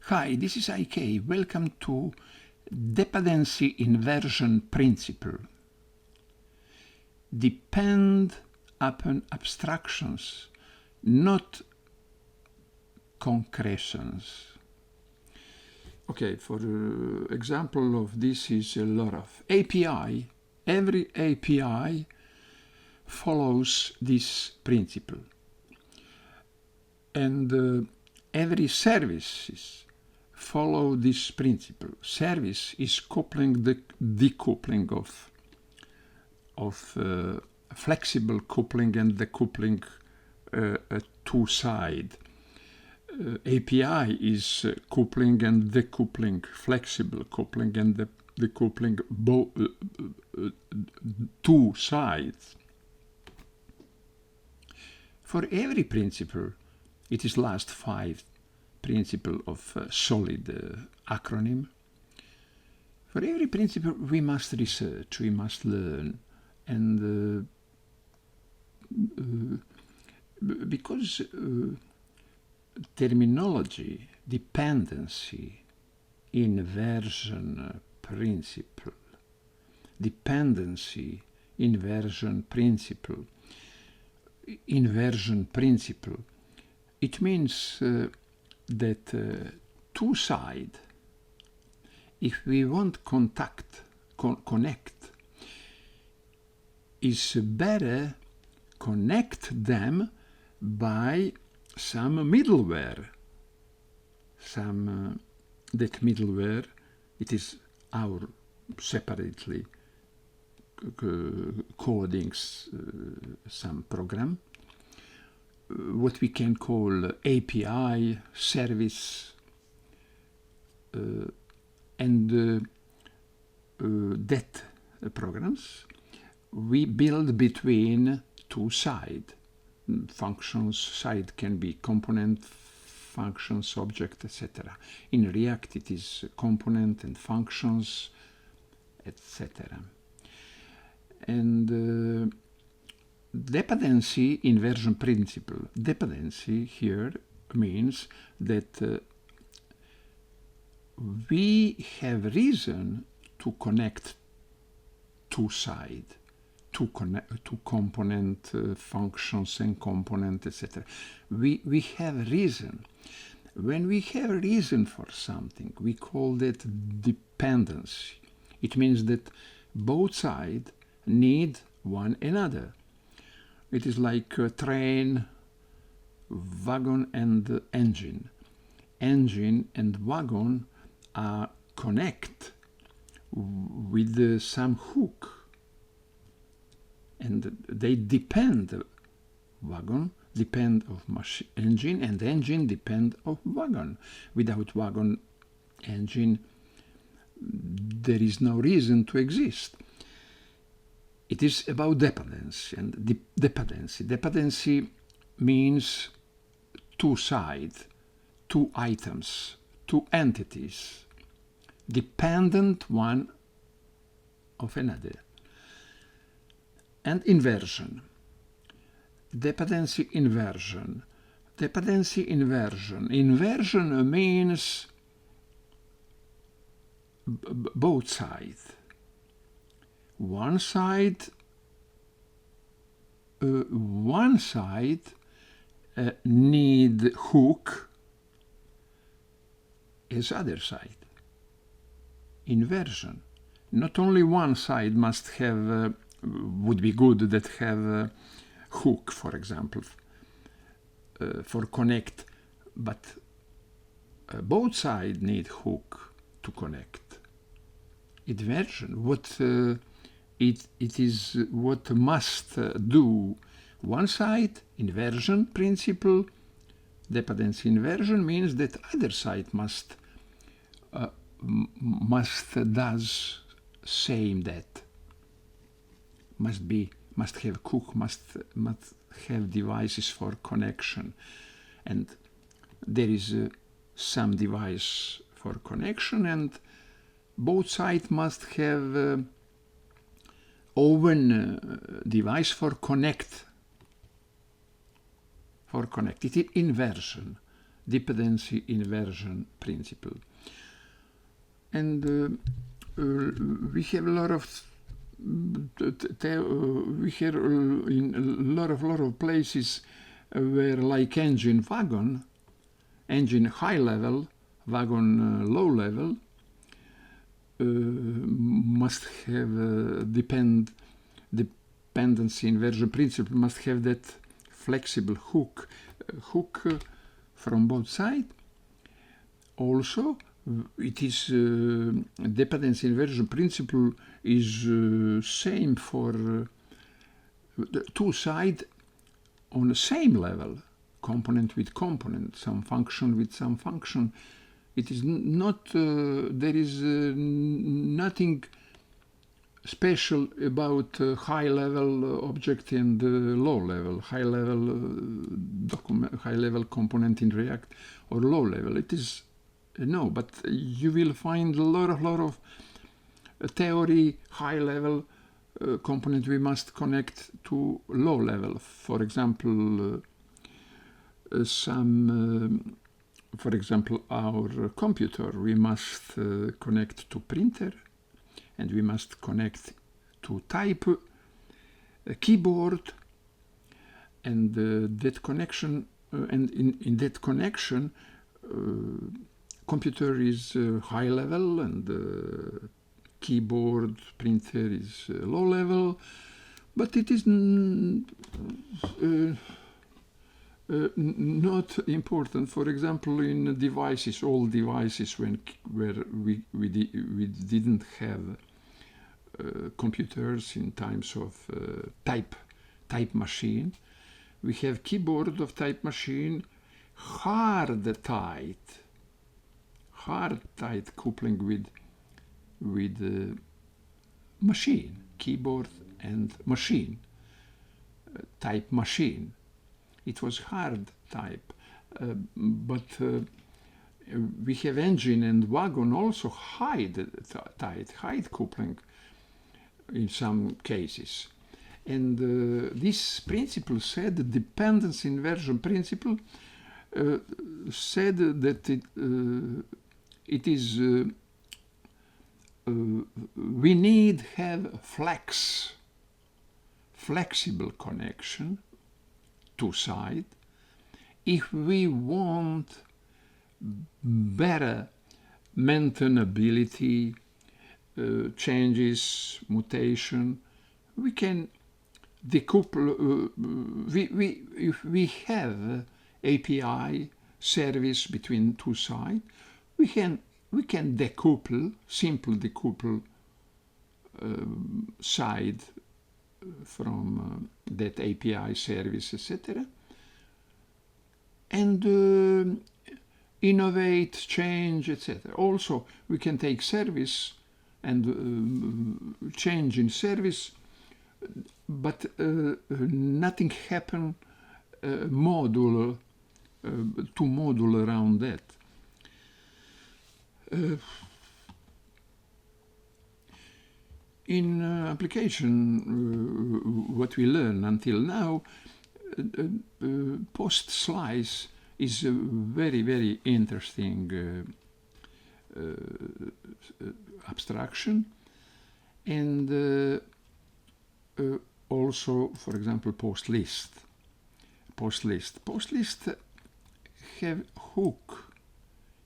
Hi, this is IK. Welcome to Dependency Inversion Principle. Depend upon abstractions, not concretions. Okay, for example of this is a lot of API. Every API follows this principle. And every services follow this principle. Service is coupling the decoupling of flexible coupling and the coupling two-side. API is coupling and decoupling, flexible coupling and the decoupling two sides. For every principle, it is last five principle of solid acronym. For every principle, we must research, we must learn, and because terminology, dependency, inversion principle, dependency, inversion principle, it means that two sides, if we want connect, is better connect them by some middleware. That middleware, it is our separately coding some program, what we can call API, service, and that programs we build between two sides. Functions side can be component, functions, object, etc. In React it is component and functions, etc. And dependency inversion principle. Dependency here means that we have reason to connect two sides, two component functions and component, etc. We have reason. When we have reason for something, we call that dependency. It means that both sides need one another. It is like a train, wagon and engine. Engine and wagon are connect with some hook, and they depend. Wagon depend of engine, and engine depend of wagon. Without wagon, engine, there is no reason to exist. It is about dependency, and dependency means two sides, two items, two entities, dependent one of another. And inversion. Dependency inversion. Inversion means both sides. One side need hook as other side. Inversion. Not only one side must have, would be good that have hook, for example, for connect, but both sides need hook to connect. Inversion, it is what must do one side. Inversion principle, dependency inversion means that other side must does same that. Must have hook, must have devices for connection, and there is some device for connection, and both sides must have own device for connect. It is inversion. dependency inversion principle. And we have a lot of we have in a lot of places where, like engine wagon, engine high level, wagon low level, must have dependency inversion principle, must have that flexible hook from both sides. Also, it is dependency inversion principle is same for the two sides on the same level, component with component, some function with some function. It is not there is nothing special about high level object and low level, high level component in React or low level. It is no, but you will find a lot of theory high level component we must connect to low level. For example, for example, our computer, we must connect to printer, and we must connect to type a keyboard, and that connection, and in that connection, computer is high level, and keyboard, printer is low level, but it is not important. For example, in devices, all devices where we didn't have computers in times of type machine, we have keyboard of type machine, hard tight coupling with machine, keyboard and machine, type machine. It was hard type, but we have engine and wagon also tight coupling in some cases. And this principle said, the dependency inversion principle, said that it is we need have flexible connection, two side, if we want better maintainability, changes, mutation. We can decouple. If we have API service between two sides, we can decouple, simple decouple side from that API service, etc. And innovate, change, etc. Also, we can take service and change in service, but nothing happen modular, to module around that. In application, what we learn until now, post-slice is a very interesting abstraction, and also, for example, post-list have hook,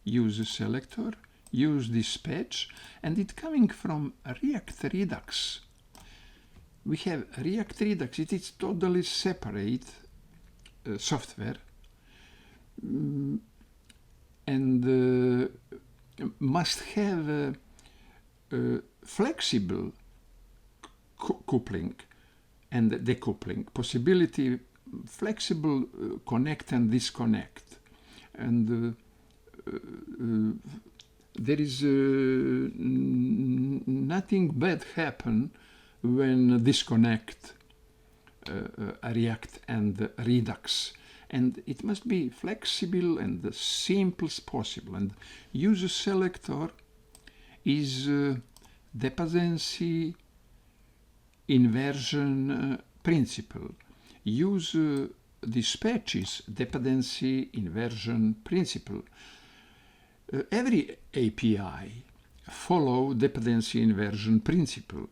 use selector, use dispatch, and it coming from React Redux. We have React Redux. It is totally separate software, and must have flexible coupling and decoupling possibility, flexible connect and disconnect, and there is nothing bad happen when disconnect React and Redux, and it must be flexible and the simplest possible. And user selector is dependency inversion principle. Use dispatch is dependency inversion principle. Every API follow dependency inversion principle.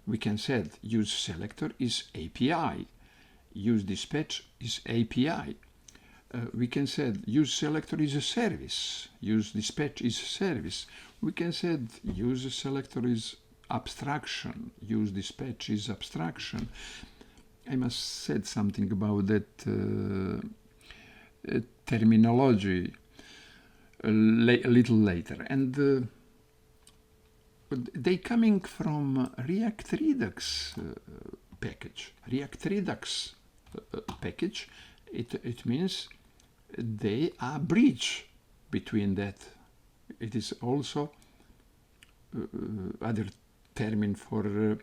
We can say use selector is API, use dispatch is API. We can say use selector is a service, use dispatch is a service. We can say use selector is abstraction, use dispatch is abstraction. I must say something about that terminology a little later. And they coming from React Redux package. React Redux package, it means they are bridge between that. It is also other term for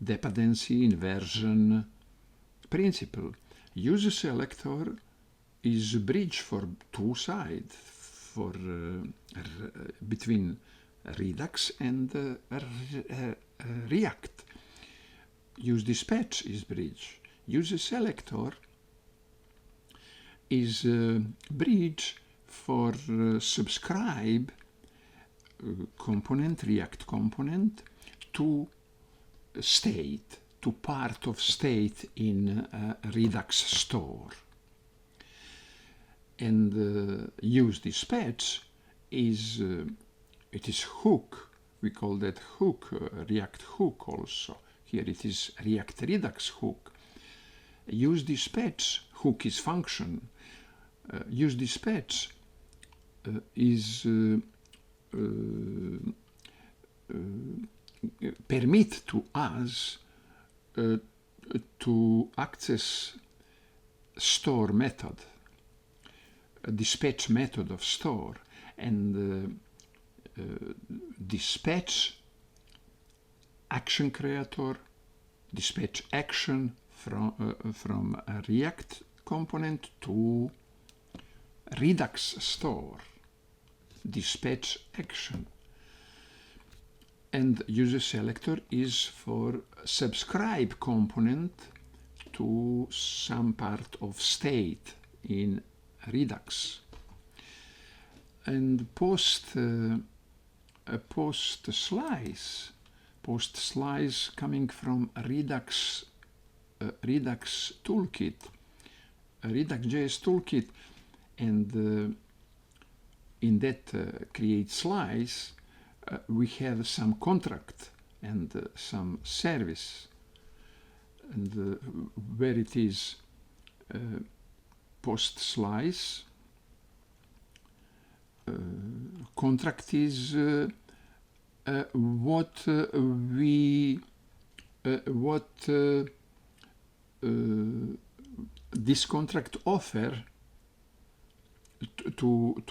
dependency inversion principle. Use selector is a bridge for two sides, for between Redux and React. Use dispatch is bridge. Use selector is a bridge for subscribe component, React component, to state, to part of state in Redux store. And use dispatch is it is hook. We call that hook, React hook also. Here it is React Redux hook. Use dispatch, hook is function. Use dispatch is permit to us to access store method, a dispatch method of store, and dispatch action creator, dispatch action from a React component to Redux store, dispatch action. And user selector is for subscribe component to some part of state in Redux. And post slice coming from Redux toolkit, Redux.js toolkit, and in that create slice we have some contract and some service, and where it is post slice contract is what this contract offer to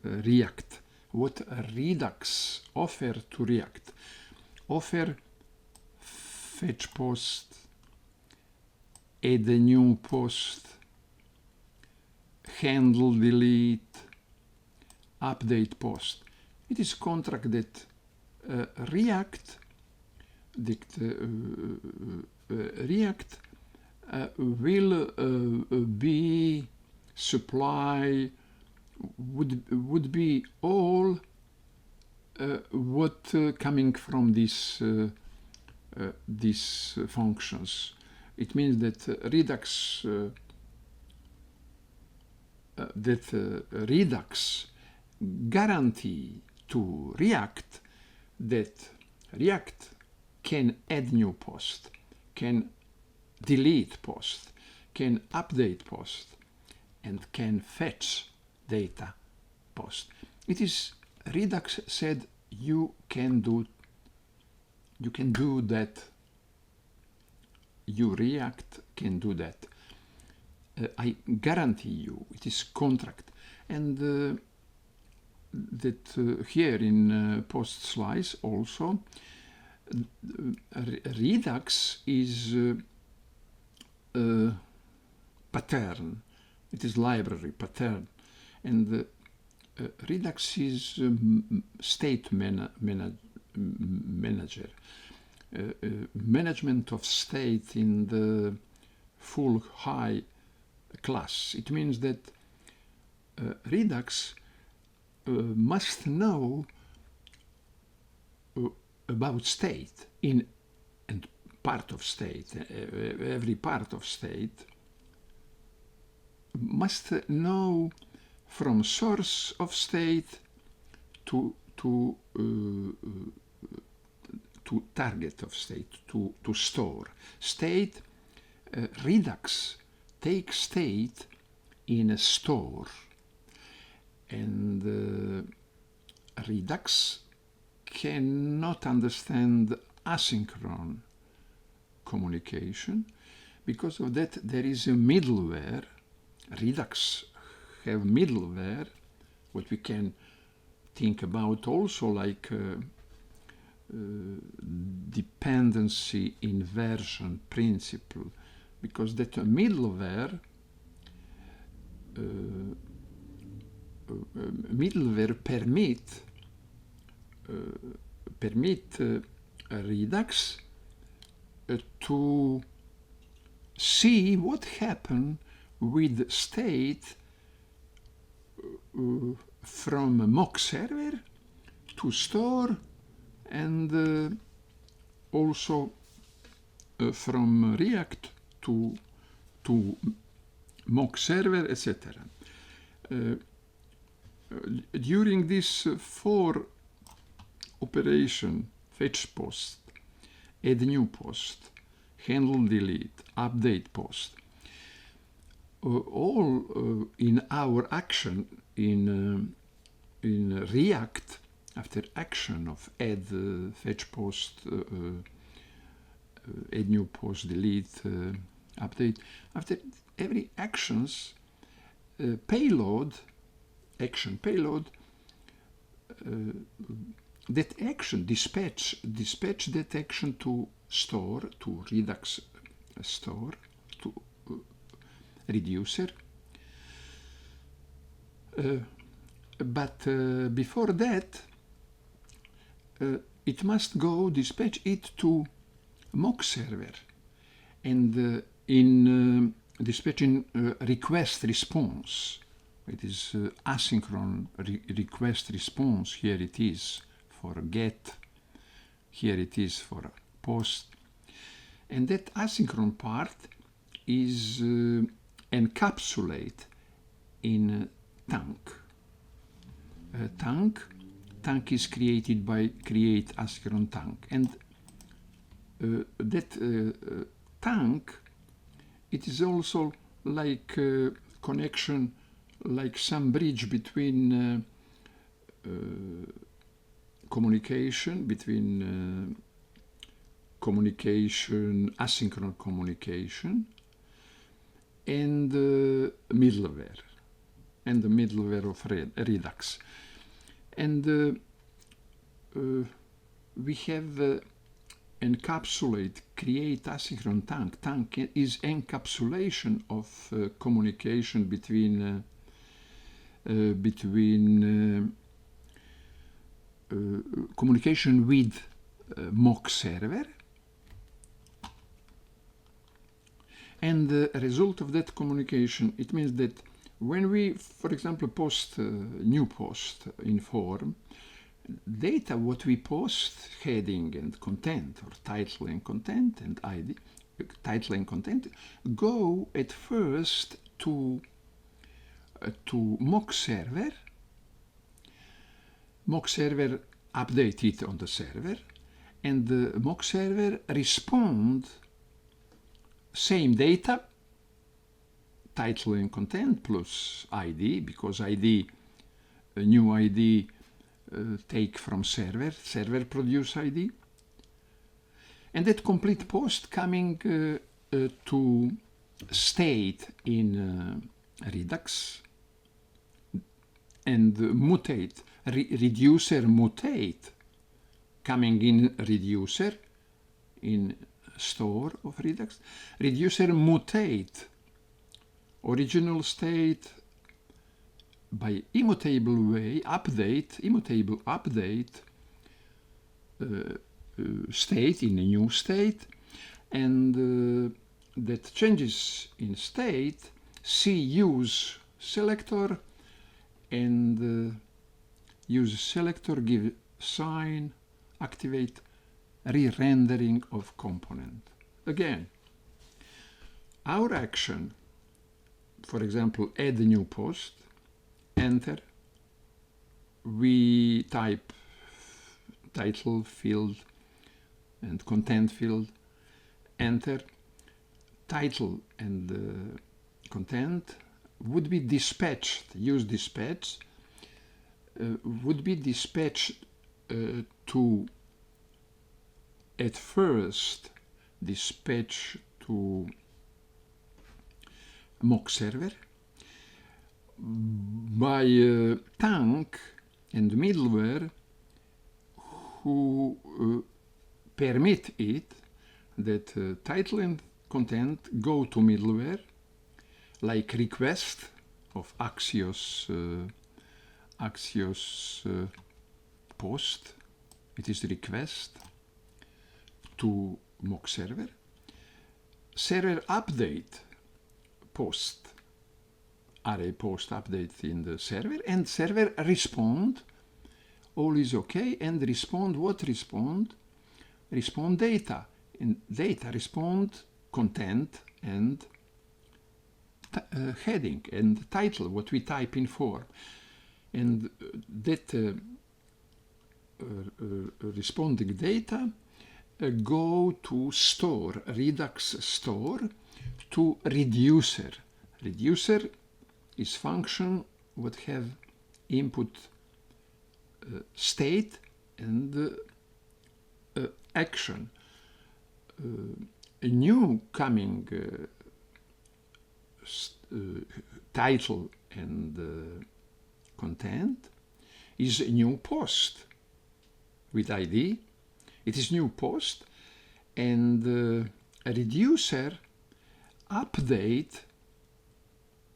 React, what Redux offer to React. Offer fetch post, add a new post, handle delete, update post. It is contract that React will be supply would be all what coming from these functions. It means that Redux guarantee to React that React can add new post, can delete post, can update post, and can fetch data post. It is Redux said you can do that. You React can do that. I guarantee you. It is contract, and that here in post slice also Redux is pattern. It is library pattern, and Redux is state manager, management of state in the full high class. It means that Redux must know about state and part of state. Every part of state must know from source of state to target of state, to store. State, Redux takes state in a store, and Redux cannot understand asynchronous communication. Because of that, there is a middleware. Redux have middleware, what we can think about also like dependency inversion principle, because that middleware permit Redux to see what happened with state from mock server to store, and also from React to mock server, etc. During this 4 operation, fetch post, add new post, handle delete, update post, all in our action in React, after action of add, fetch post, add new post, delete, update, after every actions, action payload, that action dispatch that action to store, to Redux store, to reducer. But before that, it must go dispatch it to mock server, and in dispatching request response. It is asynchronous request response. Here it is for get, here it is for post, and that asynchronous part is encapsulated in tank. Tank is created by create asynchronous tank, and that tank, it is also like connection, like some bridge between communication, asynchronous communication, and middleware, and the middleware of Redux. And we have encapsulate, create asynchronous tank. Tank is encapsulation of communication between communication with mock server, and the result of that communication, it means that when we, for example, post new post in form, data what we post, heading and content, or title and content, and ID, title and content, go at first to mock server. Mock server update it on the server, and the mock server respond same data, title and content plus ID, because ID, a new ID take from server produce ID, and that complete post coming to state in Redux, and mutate, reducer mutate, coming in reducer in store of Redux, reducer mutate original state by immutable way, immutable update state in a new state, and that changes in state, C use selector, and use selector, give sign, activate re-rendering of component. Again, our action, for example, add a new post, enter, we type title field and content field, enter, title and content would be dispatched, use dispatch, would be dispatched to, at first, dispatch to mock server by tank and middleware who permit it that title and content go to middleware, like request of Axios post. It is request to mock server. Server update post, array post update in the server, and server respond, all is okay, and respond what respond? Respond data, and data respond content and heading and title, what we type in form. And that responding data go to store, Redux store, to reducer. Reducer is function what have input state and action. A new coming title and content is a new post with ID. It is new post, and a reducer update,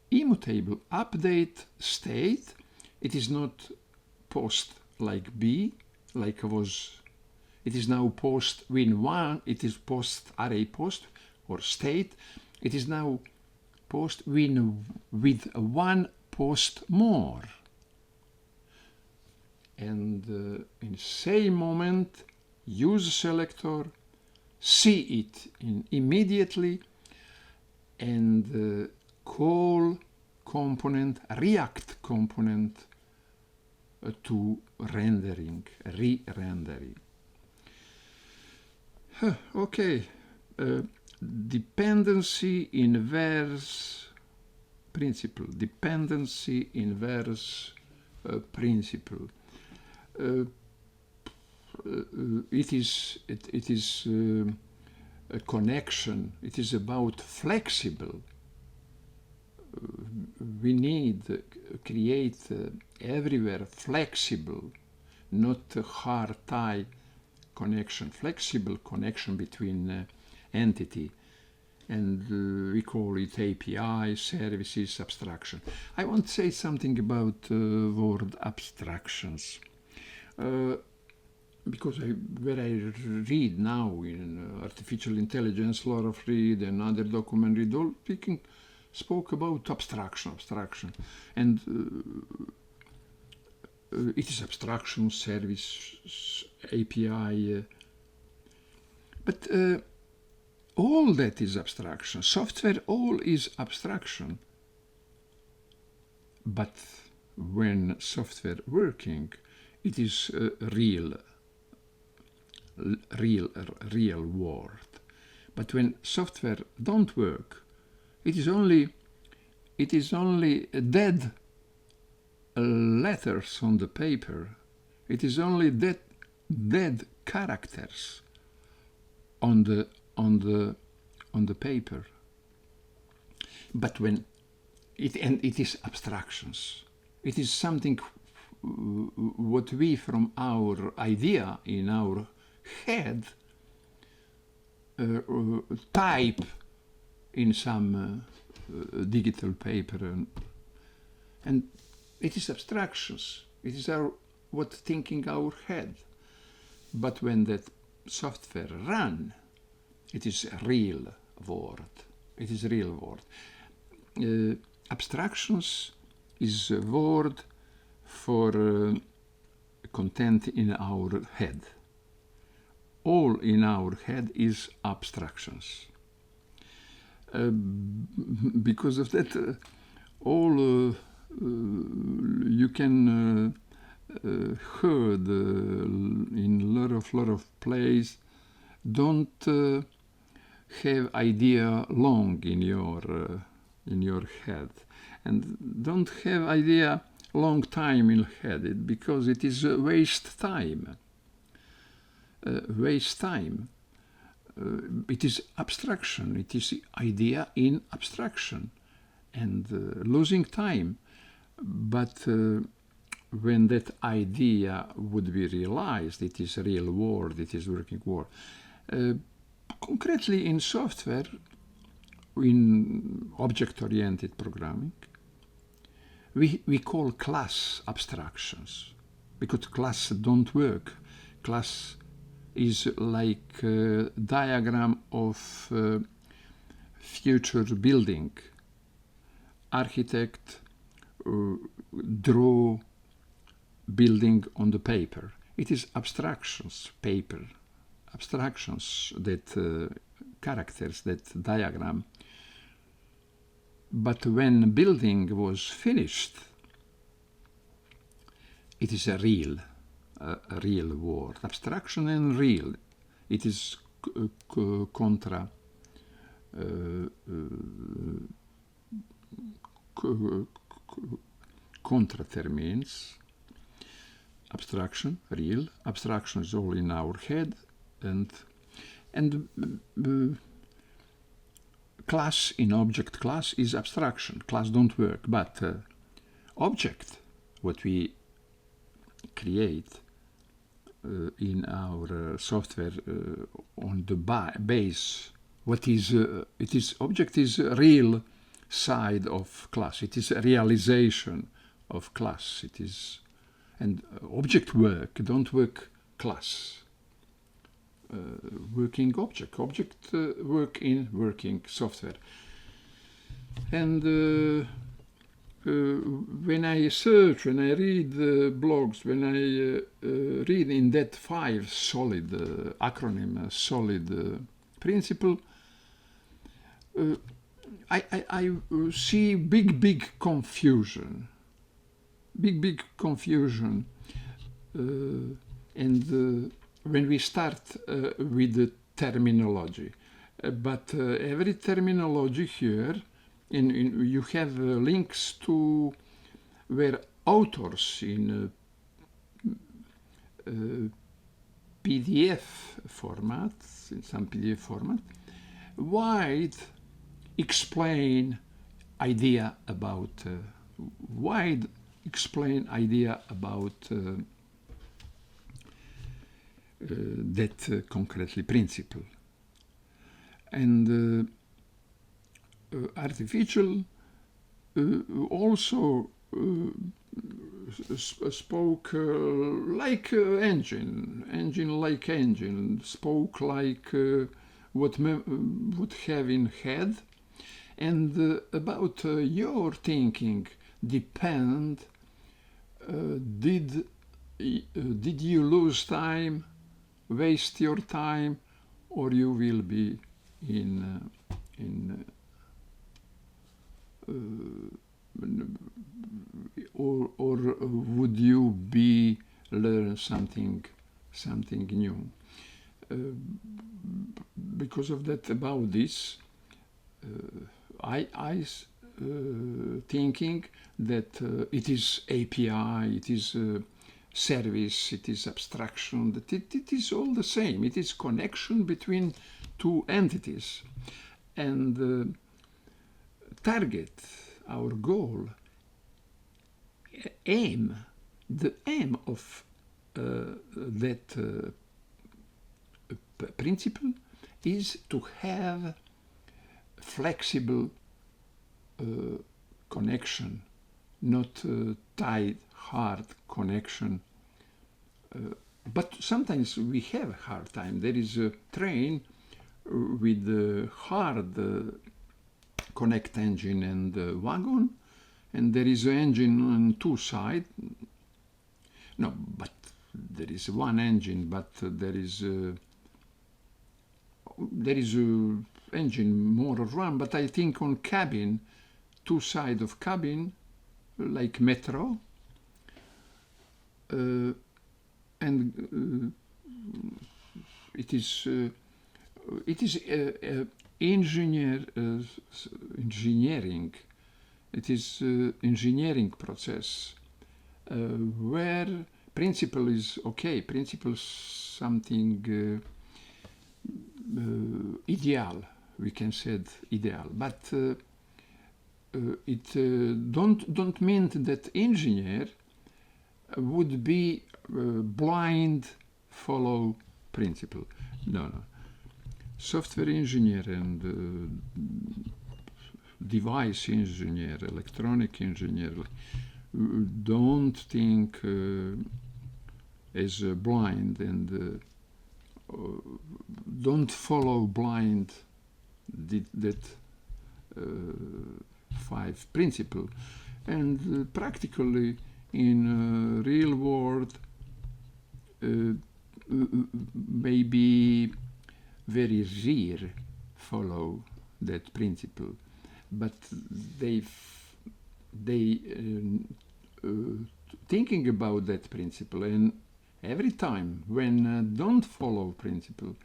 immutable update state. It is not post like B, like was. It is now post win one. It is post array post or state. It is now post win with one post more. And in same moment, use selector, see it immediately, and call component, react component to rendering, re-rendering. Okay, dependency inverse principle, dependency inverse principle. It is a connection. It is about flexible. We need create everywhere flexible, not a hard tie connection, flexible connection between entity, and we call it API, services, abstraction. I want to say something about word abstractions. Because where I read now in artificial intelligence, Laura Fried and other document read, all spoke about abstraction, and it is abstraction, service, API, but all that is abstraction. Software, all is abstraction. But when software working, it is real world. But when software don't work, it is only dead letters on the paper. It is only dead characters on the paper. But when it is abstractions. It is something what we from our idea in our head type in some digital paper, and it is abstractions. It is what thinking our head. But when that software run, it is a real world. It is real word. Abstractions is a word for content in our head. All in our head is abstractions. Because of that, all you can heard in lot of plays don't have idea long in your head, and don't have idea long time in head, because it is waste time. It is abstraction. It is idea in abstraction, and losing time. But when that idea would be realized, it is real world. It is working world. Concretely in software, in object-oriented programming, we call class abstractions, because class don't work. Class is like a diagram of future building. Architect draw building on the paper. It is abstractions, paper. Abstractions, that characters, that diagram. But when building was finished, it is a real word. Abstraction and real. It is contra terms. Abstraction, real. Abstraction is all in our head, and class in object class is abstraction. Class don't work, but object, what we create in our software on the base, what is it is object is real side of class. It is a realization of class. It is, and object work don't work class. Working object work in working software. And when I search, when I read blogs, when I read in that 5 solid acronym, solid principle, I see big confusion. Big confusion. And when we start with the terminology. But every terminology here, you have links to where authors in PDF format, in some PDF format, wide explain idea about that concretely principle. And artificial also spoke like engine, spoke like what have in head, and about your thinking depend. Did you lose time, waste your time, or you will be or would you be learn something new? Because of that, about this, I thinking that it is API, it is service, it is abstraction, that it is all the same. It is connection between two entities. And target, our goal, the aim of that principle is to have flexible connection, not tight, hard connection. But sometimes we have a hard time. There is a train with hard connect engine and wagon, and there is an engine on two sides. No, but there is one engine, but there is a engine more or one, but I think on cabin, two sides of cabin, like metro, and it is engineering. It is engineering process where principle is okay. Principle is something ideal. We can say ideal, but it don't mean that engineer would be blind follow principle. No. Software engineer and device engineer, electronic engineer don't think as blind and don't follow blind that 5 principle. And practically in real world maybe very rare follow that principle, but they thinking about that principle, and every time when don't follow principle,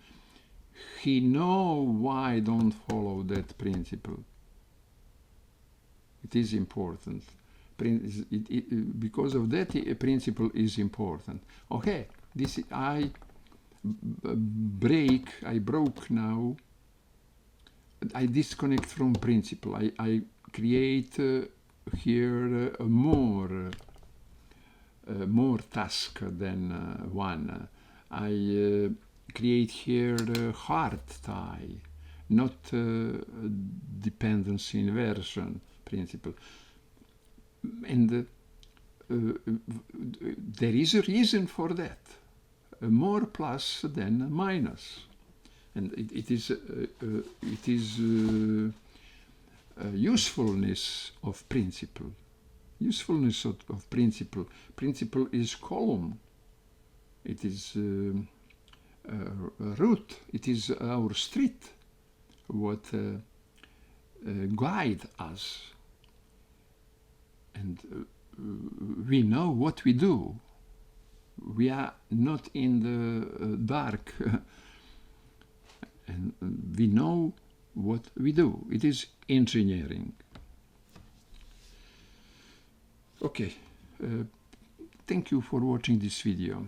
he know why don't follow that principle. It is important. Because of that, a principle is important. Okay, this I broke now. I disconnect from principle. I create here more task than one. I create here hard tie, not dependency inversion principle. And there is a reason for that. More plus than minus, and it is usefulness of principle. Usefulness of principle. Principle is column. It is route. It is our street. What guide us, and we know what we do. We are not in the dark, and we know what we do. It is engineering. Okay, thank you for watching this video.